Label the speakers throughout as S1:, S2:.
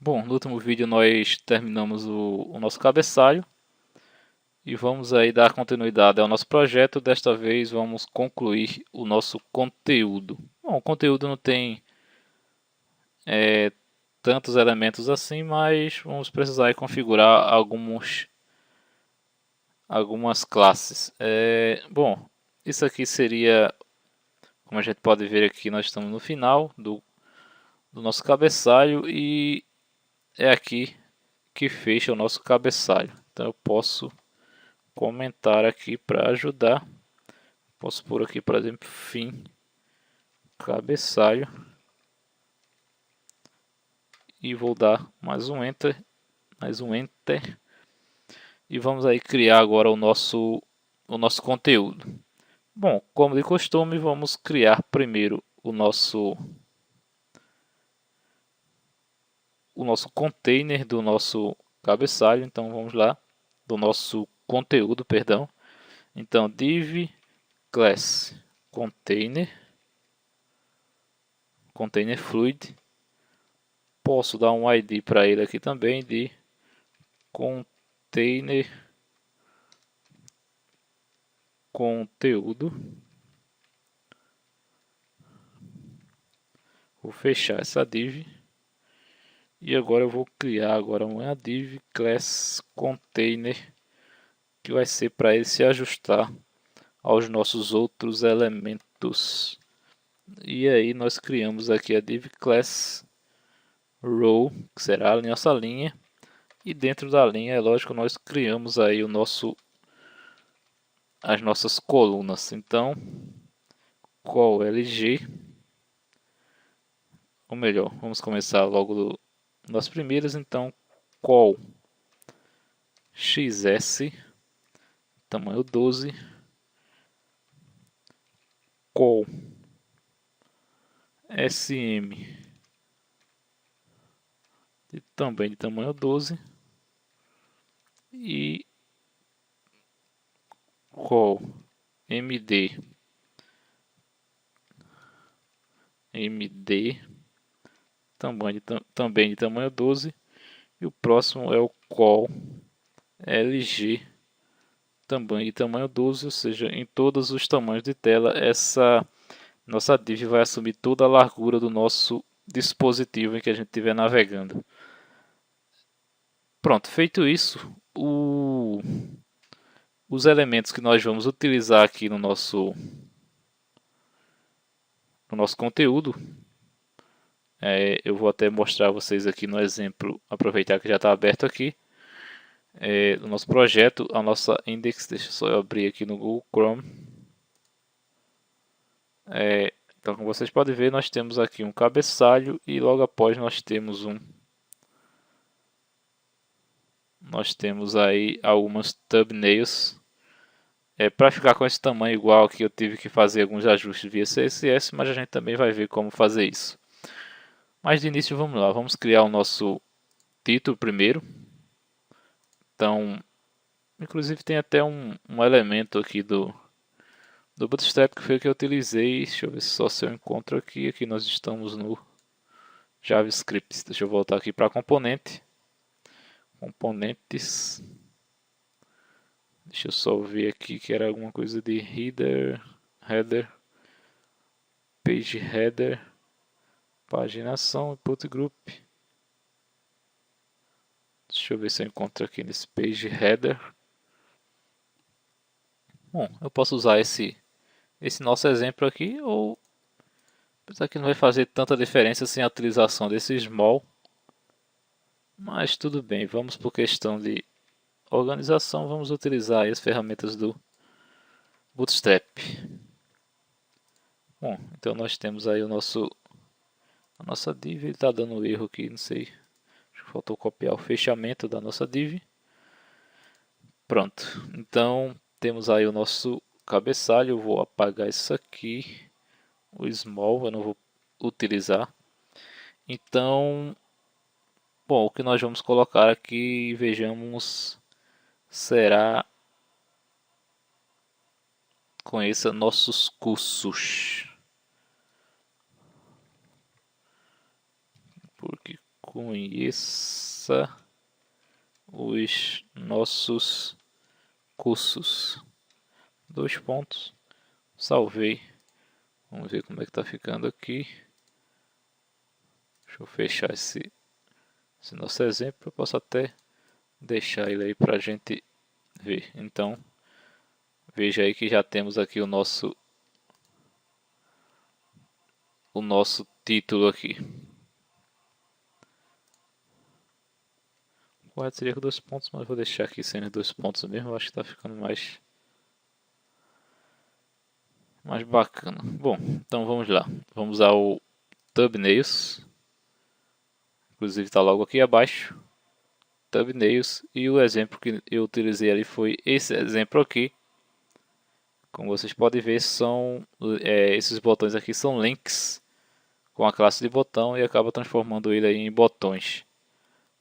S1: Bom, no último vídeo nós terminamos o nosso cabeçalho e vamos aí dar continuidade ao nosso projeto. Desta vez vamos concluir o nosso conteúdo. Bom, o conteúdo não tem tantos elementos assim, mas vamos precisar aí configurar algumas classes. Bom, isso aqui seria, como a gente pode ver aqui, nós estamos no final do nosso cabeçalho e é aqui que fecha o nosso cabeçalho. Então eu posso comentar aqui para ajudar. Posso pôr aqui, por exemplo, fim cabeçalho e vou dar mais um enter, e vamos aí criar agora o nosso conteúdo. Bom, como de costume, vamos criar primeiro o nosso container do nosso cabeçalho. Então vamos lá, do nosso conteúdo, perdão. Então div class container fluid. Posso dar um ID para ele aqui também de container conteúdo. Vou fechar essa div e agora eu vou criar uma div class container que vai ser para ele se ajustar aos nossos outros elementos. E aí nós criamos aqui a div class row, que será a nossa linha, e dentro da linha, é lógico, nós criamos aí as nossas colunas. Então, col LG, ou melhor, vamos começar logo das primeiras. Então, col XS, tamanho 12, col SM, também de tamanho 12, e col MD também de tamanho 12, e o próximo é o col LG, também de tamanho 12, ou seja, em todos os tamanhos de tela. Essa nossa div vai assumir toda a largura do nosso dispositivo em que a gente estiver navegando. Pronto, feito isso, os elementos que nós vamos utilizar aqui no nosso conteúdo, eu vou até mostrar a vocês aqui no exemplo, aproveitar que já está aberto aqui, o nosso projeto, a nossa index. Deixa só eu abrir aqui no Google Chrome. Então, como vocês podem ver, nós temos aqui um cabeçalho e logo após nós temos aí algumas thumbnails. Para ficar com esse tamanho igual aqui, eu tive que fazer alguns ajustes via CSS, mas a gente também vai ver como fazer isso. Mas de início, vamos lá, vamos criar o nosso título primeiro. Então, inclusive tem até um elemento aqui do Bootstrap que foi o que eu utilizei. Deixa eu ver só se eu encontro aqui. Aqui nós estamos no JavaScript. Deixa eu voltar aqui para componentes. Deixa eu só ver aqui que era alguma coisa de header, page header, paginação, input group. Deixa eu ver se eu encontro aqui nesse page header. Bom, eu posso usar esse nosso exemplo aqui, ou apesar que não vai fazer tanta diferença sem a utilização desse small. Mas tudo bem, vamos por questão de organização, vamos utilizar as ferramentas do Bootstrap. Bom, então nós temos aí a nossa div. Ele está dando erro aqui, não sei, acho que faltou copiar o fechamento da nossa div. Pronto, então temos aí o nosso cabeçalho. Eu vou apagar isso aqui, o small eu não vou utilizar. Então, bom, o que nós vamos colocar aqui, vejamos, será: conheça nossos cursos. Porque Conheça os nossos cursos. 2 pontos. Salvei. Vamos ver como é que tá ficando aqui. Deixa eu fechar esse nosso exemplo. Eu posso até deixar ele aí para a gente ver. Então, veja aí que já temos aqui o nosso título aqui. O correto seria com 2 pontos, mas vou deixar aqui sem os 2 pontos mesmo. Eu acho que está ficando mais bacana. Bom, então vamos lá. Vamos ao thumbnails. Inclusive está logo aqui abaixo. Thumbnails. E o exemplo que eu utilizei ali foi esse exemplo aqui. Como vocês podem ver, são esses botões aqui são links com a classe de botão e acaba transformando ele aí em botões.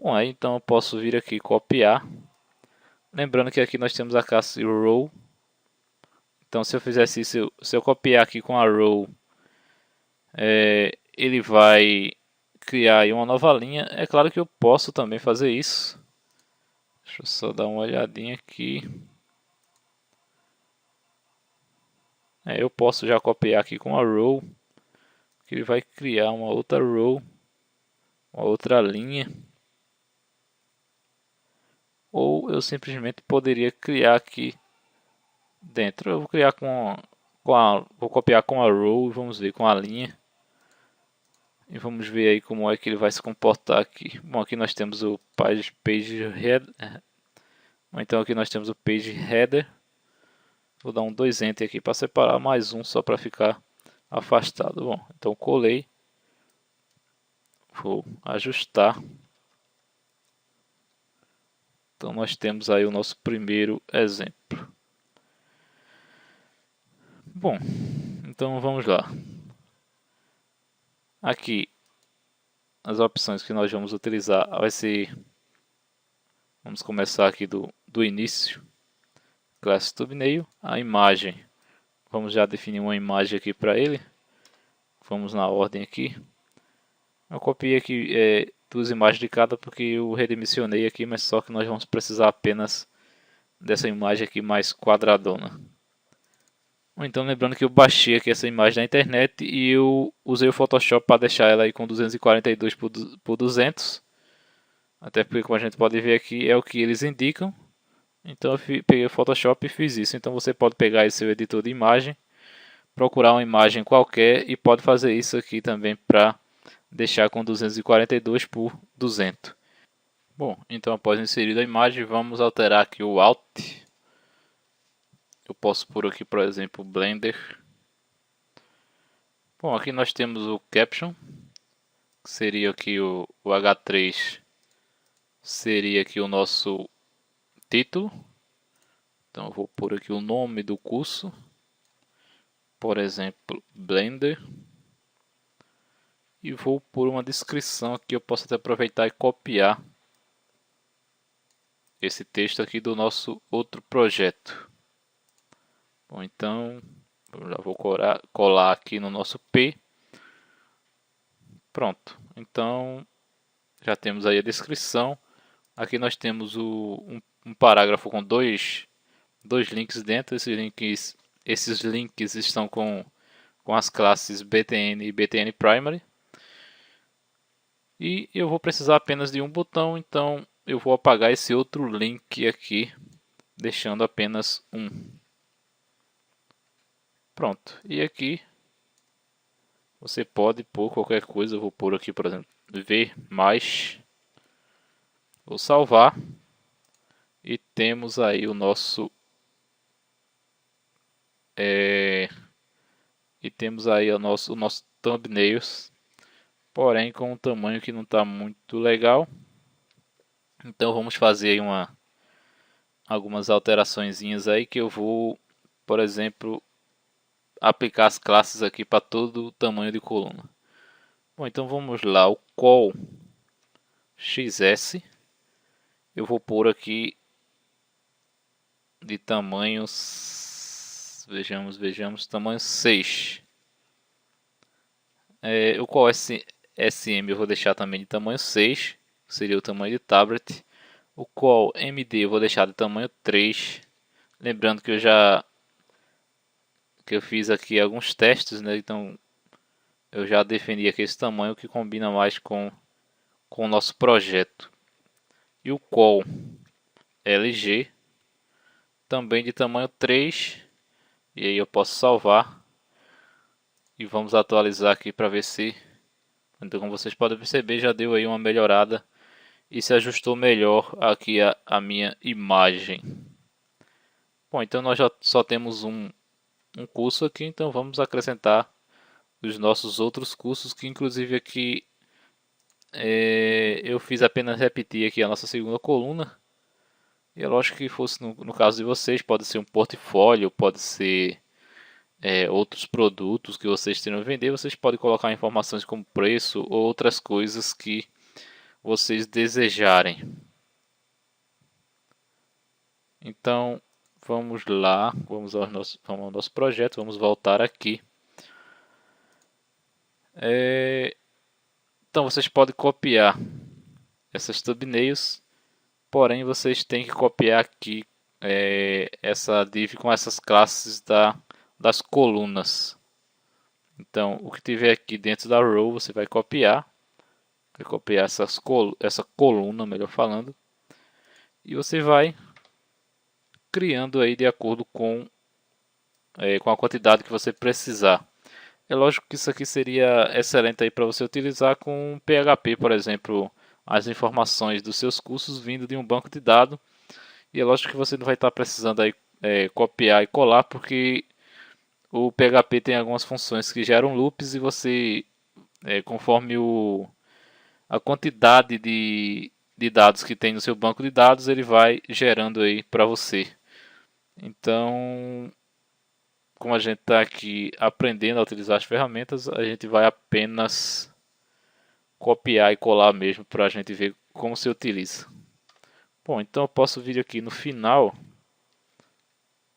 S1: Bom, aí então eu posso vir aqui e copiar. Lembrando que aqui nós temos a classe row. Então se eu fizesse isso, se eu copiar aqui com a row, ele vai criar aí uma nova linha. É claro que eu posso também fazer isso. Deixa eu só dar uma olhadinha aqui. Eu posso já copiar aqui com a row, que ele vai criar uma outra row, uma outra linha. Ou eu simplesmente poderia criar aqui dentro. Eu vou criar vou copiar com a row e vamos ver com a linha. E vamos ver aí como é que ele vai se comportar aqui. Bom, aqui nós temos o page header. Então aqui nós temos o page header. Vou dar um 2 enter aqui para separar, mais um só para ficar afastado. Bom, então colei. Vou ajustar. Então nós temos aí o nosso primeiro exemplo. Bom, então vamos lá. Aqui as opções que nós vamos utilizar vai ser, vamos começar aqui do início, classe thumbnail, a imagem, vamos já definir uma imagem aqui para ele, vamos na ordem aqui, eu copiei aqui 2 imagens de cada porque eu redimensionei aqui, mas só que nós vamos precisar apenas dessa imagem aqui mais quadradona. Então lembrando que eu baixei aqui essa imagem na internet e eu usei o Photoshop para deixar ela aí com 242 por 200. Até porque, como a gente pode ver aqui, é o que eles indicam. Então eu peguei o Photoshop e fiz isso. Então você pode pegar esse seu editor de imagem, procurar uma imagem qualquer e pode fazer isso aqui também para deixar com 242 por 200. Bom, então após inserir a imagem, vamos alterar aqui o Alt. Eu posso pôr aqui, por exemplo, Blender. Bom, aqui nós temos o Caption, que seria aqui o H3, seria aqui o nosso título. Então eu vou pôr aqui o nome do curso, por exemplo, Blender. E vou pôr uma descrição aqui, eu posso até aproveitar e copiar esse texto aqui do nosso outro projeto. Bom, então eu já vou colar aqui no nosso P. Pronto, então já temos aí a descrição. Aqui nós temos um parágrafo com dois links dentro. Esses links estão com as classes BTN e BTN Primary. E eu vou precisar apenas de um botão, então eu vou apagar esse outro link aqui, deixando apenas um. Pronto, e aqui você pode pôr qualquer coisa. Eu vou pôr aqui, por exemplo, ver mais. Vou salvar. E temos aí o nosso thumbnails, porém com um tamanho que não está muito legal. Então vamos fazer aí algumas alteraçõezinhas aí, que eu vou, por exemplo, aplicar as classes aqui para todo o tamanho de coluna. Bom, então vamos lá, o col XS, eu vou pôr aqui de tamanhos, vejamos, tamanho 6. O col SM eu vou deixar também de tamanho 6, que seria o tamanho de tablet. O qual MD eu vou deixar de tamanho 3. Lembrando que eu fiz aqui alguns testes, né? Então eu já defini aqui esse tamanho que combina mais com o nosso projeto. E o qual LG também de tamanho 3. E aí eu posso salvar. E vamos atualizar aqui para ver se... Então, como vocês podem perceber, já deu aí uma melhorada. E se ajustou melhor aqui a minha imagem. Bom, então nós já só temos um curso aqui. Então vamos acrescentar os nossos outros cursos. Que inclusive aqui eu fiz apenas repetir aqui a nossa segunda coluna. E é lógico que fosse no caso de vocês, pode ser um portfólio, pode ser outros produtos que vocês tenham a vender. Vocês podem colocar informações como preço ou outras coisas que vocês desejarem. Então vamos lá, vamos ao nosso projeto, vamos voltar aqui. Então vocês podem copiar essas thumbnails. Porém, vocês têm que copiar aqui essa div com essas classes das colunas. Então, o que tiver aqui dentro da row, você vai copiar. Vai copiar essa coluna, melhor falando. E você vai criando aí de acordo com a quantidade que você precisar. É lógico que isso aqui seria excelente aí para você utilizar com PHP, por exemplo, as informações dos seus cursos vindo de um banco de dados. E é lógico que você não vai estar precisando aí copiar e colar, porque o PHP tem algumas funções que geram loops e você, conforme a quantidade de dados que tem no seu banco de dados, ele vai gerando aí para você. Então, como a gente está aqui aprendendo a utilizar as ferramentas, a gente vai apenas copiar e colar mesmo para a gente ver como se utiliza. Bom, então eu posso vir aqui no final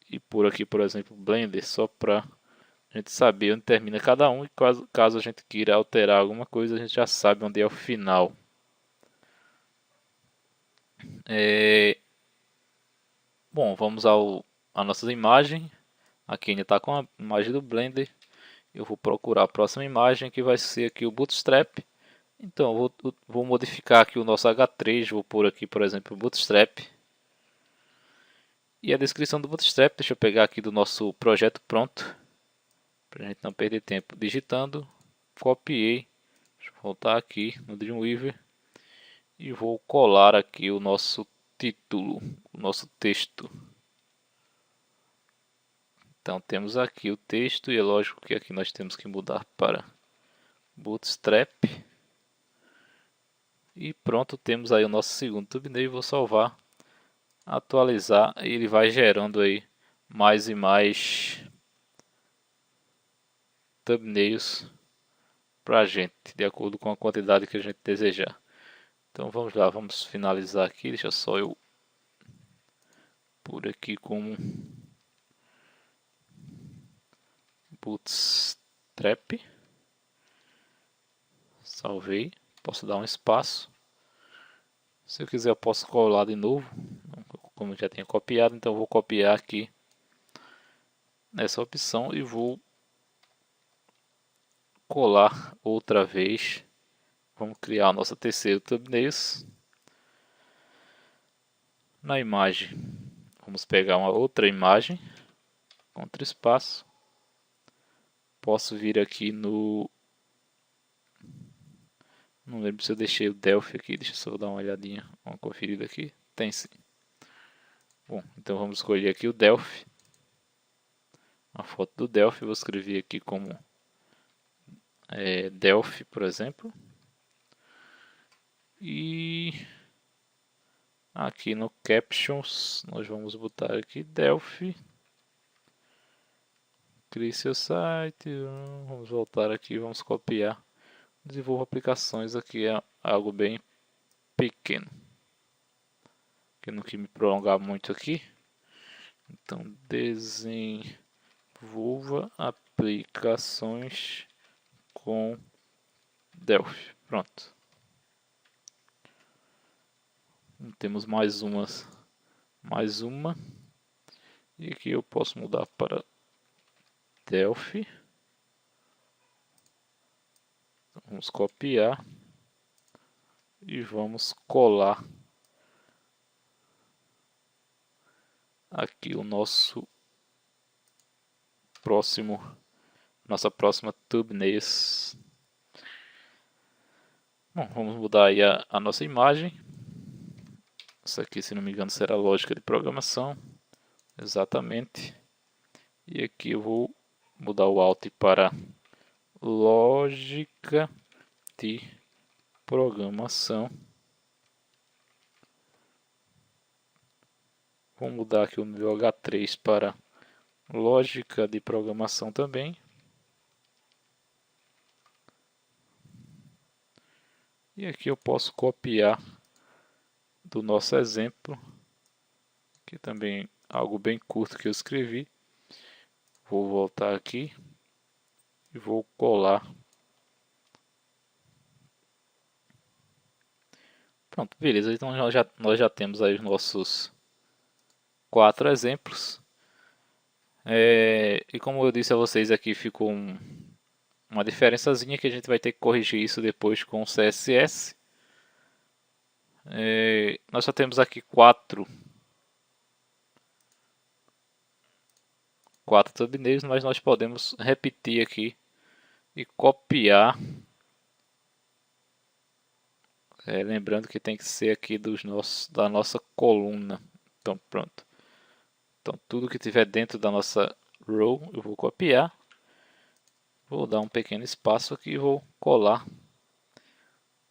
S1: e por aqui, por exemplo, Blender, só para a gente saber onde termina cada um e caso a gente queira alterar alguma coisa, a gente já sabe onde é o final. Bom, vamos à nossa imagem. Aqui ainda está com a imagem do Blender. Eu vou procurar a próxima imagem, que vai ser aqui o Bootstrap. Então, vou modificar aqui o nosso H3, vou pôr aqui, por exemplo, o Bootstrap. E a descrição do Bootstrap, deixa eu pegar aqui do nosso projeto pronto, para a gente não perder tempo digitando. Copiei, deixa eu voltar aqui no Dreamweaver e vou colar aqui o nosso título, o nosso texto. Então temos aqui o texto e é lógico que aqui nós temos que mudar para Bootstrap. E pronto, temos aí o nosso segundo thumbnail. Vou salvar, atualizar e ele vai gerando aí mais e mais thumbnails para a gente, de acordo com a quantidade que a gente desejar. Então vamos lá, vamos finalizar aqui. Deixa só eu por aqui como Bootstrap. Salvei, posso dar um espaço. Se eu quiser eu posso colar de novo, como eu já tinha copiado, então eu vou copiar aqui nessa opção e vou colar outra vez. Vamos criar a nossa terceira thumbnail. Na imagem, vamos pegar uma outra imagem, Ctrl espaço. Posso vir aqui no... Não lembro se eu deixei o Delphi aqui, deixa eu só dar uma olhadinha, uma conferida aqui. Tem sim. Bom, então vamos escolher aqui o Delphi. A foto do Delphi, vou escrever aqui como Delphi, por exemplo. E aqui no Captions, nós vamos botar aqui Delphi. Crie seu site. Vamos voltar aqui, vamos copiar. Desenvolva aplicações, aqui é algo bem pequeno. Que não quis me prolongar muito aqui. Então, desenvolva aplicações com Delphi. Pronto. Temos mais uma. E aqui eu posso mudar para Delphi. Vamos copiar e vamos colar aqui o nossa próxima thumbnails. Bom, vamos mudar aí a nossa imagem. Isso aqui, se não me engano, será lógica de programação. Exatamente. E aqui eu vou mudar o alt para lógica de programação. Vou mudar aqui o meu H3 para lógica de programação também. E aqui eu posso copiar do nosso exemplo, que também algo bem curto que eu escrevi. Vou voltar aqui e vou colar. Pronto, beleza. Então nós já temos aí os nossos 4 exemplos. E como eu disse a vocês, aqui ficou uma diferençazinha que a gente vai ter que corrigir isso depois com o CSS. Nós só temos aqui 4 thumbnails, mas nós podemos repetir aqui e copiar. Lembrando que tem que ser aqui da nossa coluna. Então pronto. Então tudo que tiver dentro da nossa row eu vou copiar. Vou dar um pequeno espaço aqui e vou colar.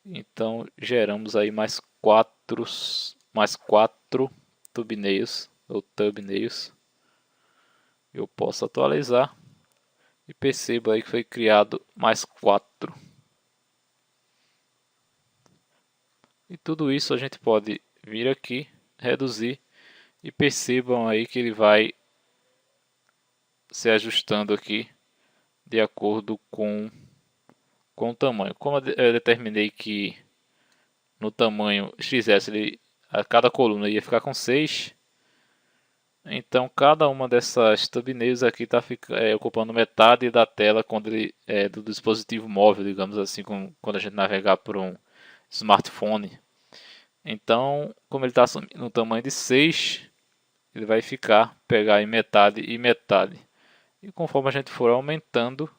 S1: Então geramos aí mais quatro thumbnails ou thumbnails. Eu posso atualizar e perceba aí que foi criado mais 4. E tudo isso a gente pode vir aqui, reduzir e percebam aí que ele vai se ajustando aqui de acordo com o tamanho. Como eu determinei que no tamanho XS a cada coluna ia ficar com 6, então cada uma dessas thumbnails aqui está ocupando metade da tela quando do dispositivo móvel, digamos assim, quando a gente navegar por um smartphone. Então, como ele está no tamanho de 6, ele vai pegar em metade e metade. E conforme a gente for aumentando,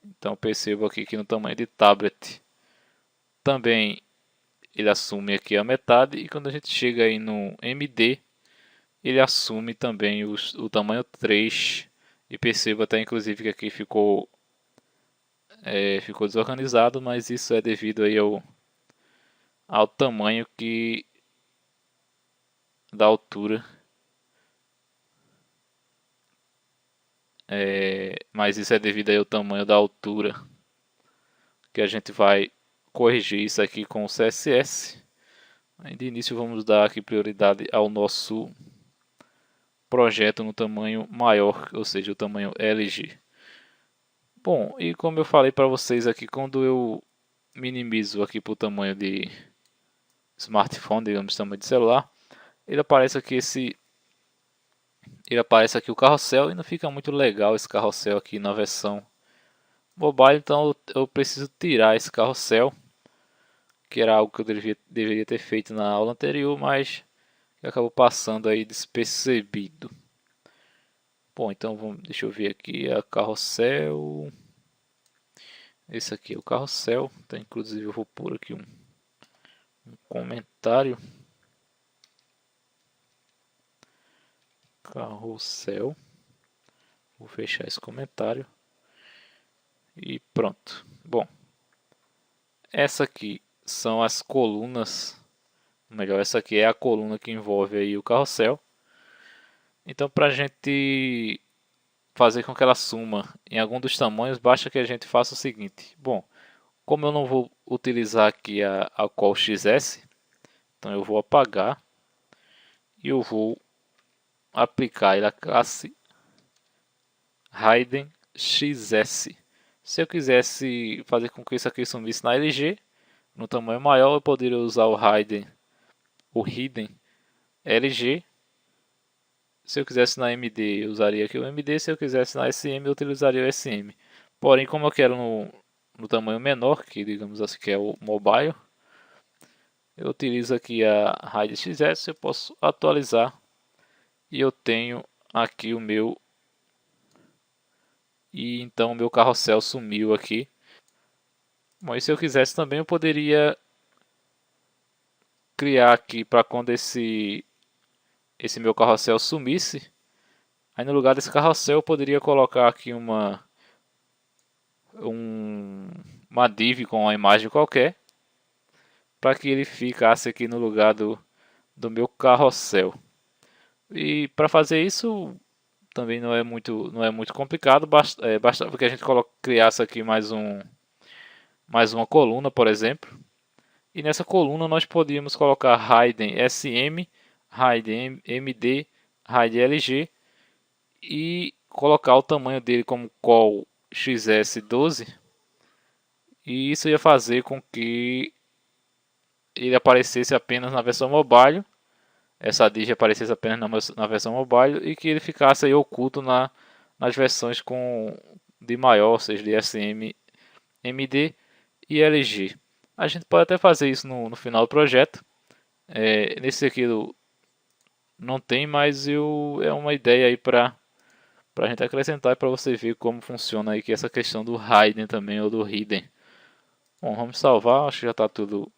S1: então percebo aqui que no tamanho de tablet também ele assume aqui a metade. E quando a gente chega aí no MD, ele assume também o tamanho 3. E percebo até inclusive que aqui ficou desorganizado, mas isso é devido aí ao tamanho da altura. Mas isso é devido aí ao tamanho da altura, que a gente vai corrigir isso aqui com o CSS. De início vamos dar aqui prioridade ao nosso projeto no tamanho maior, ou seja, o tamanho LG. Bom, e como eu falei para vocês aqui, quando eu minimizo aqui para o tamanho de smartphone, digamos, tamanho de celular, ele aparece aqui o carrossel e não fica muito legal esse carrossel aqui na versão mobile, então eu preciso tirar esse carrossel, que era algo que eu deveria ter feito na aula anterior, mas que acabou passando aí despercebido. Bom, então deixa eu ver aqui a carrossel. Esse aqui é o carrossel, então, inclusive eu vou pôr aqui um comentário. Carrossel. Vou fechar esse comentário. E pronto. Bom, essa aqui são as colunas. Melhor, essa aqui é a coluna que envolve aí o carrossel. Então, para a gente fazer com que ela suma em algum dos tamanhos, basta que a gente faça o seguinte. Bom, como eu não vou utilizar aqui a call XS, então eu vou apagar e eu vou aplicar a classe Hidden XS. Se eu quisesse fazer com que isso aqui sumisse na LG, no tamanho maior, eu poderia usar o hidden LG. Se eu quisesse na MD, eu usaria aqui o MD. Se eu quisesse na SM, eu utilizaria o SM. Porém, como eu quero no tamanho menor, que digamos assim que é o mobile, eu utilizo aqui a RAID XS. Eu posso atualizar e eu tenho aqui o meu. E então o meu carrossel sumiu aqui. Bom, e se eu quisesse também, eu poderia criar aqui para quando esse meu carrossel sumisse. Aí no lugar desse carrossel eu poderia colocar aqui uma div com uma imagem qualquer, para que ele ficasse aqui no lugar do meu carrossel. E para fazer isso também não é muito complicado, bastava que a gente criasse aqui mais uma coluna, por exemplo. E nessa coluna nós podíamos colocar Raiden SM, Raiden MD, Raiden LG e colocar o tamanho dele como call XS12. E isso ia fazer com que ele aparecesse apenas na versão mobile, essa dig aparecesse apenas na versão mobile e que ele ficasse aí oculto nas versões de maior, ou seja, de SM, MD e LG. A gente pode até fazer isso no final do projeto. Nesse aqui não tem, mas é uma ideia aí para a gente acrescentar e para você ver como funciona aí que essa questão do hidden também ou do hidden. Bom, vamos salvar, acho que já está tudo.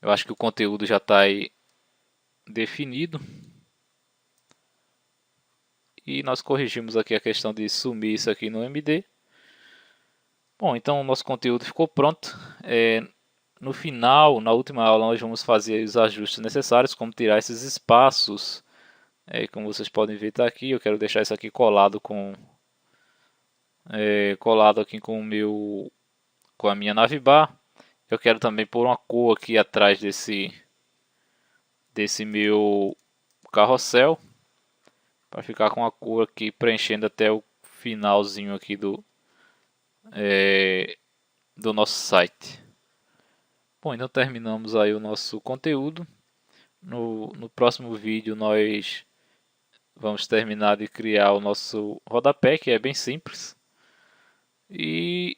S1: Eu acho que o conteúdo já está aí definido. E nós corrigimos aqui a questão de sumir isso aqui no MD. Bom, então o nosso conteúdo ficou pronto. No final, na última aula, nós vamos fazer os ajustes necessários, como tirar esses espaços. Como vocês podem ver, está aqui. Eu quero deixar isso aqui colado aqui com a minha navbar. Eu quero também pôr uma cor aqui atrás desse meu carrossel, para ficar com a cor aqui preenchendo até o finalzinho aqui do nosso site. Bom, então terminamos aí o nosso conteúdo. No próximo vídeo nós vamos terminar de criar o nosso rodapé, que é bem simples. E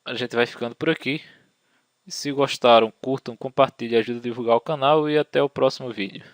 S1: a gente vai ficando por aqui. Se gostaram, curtam, compartilhem, ajudem a divulgar o canal e até o próximo vídeo.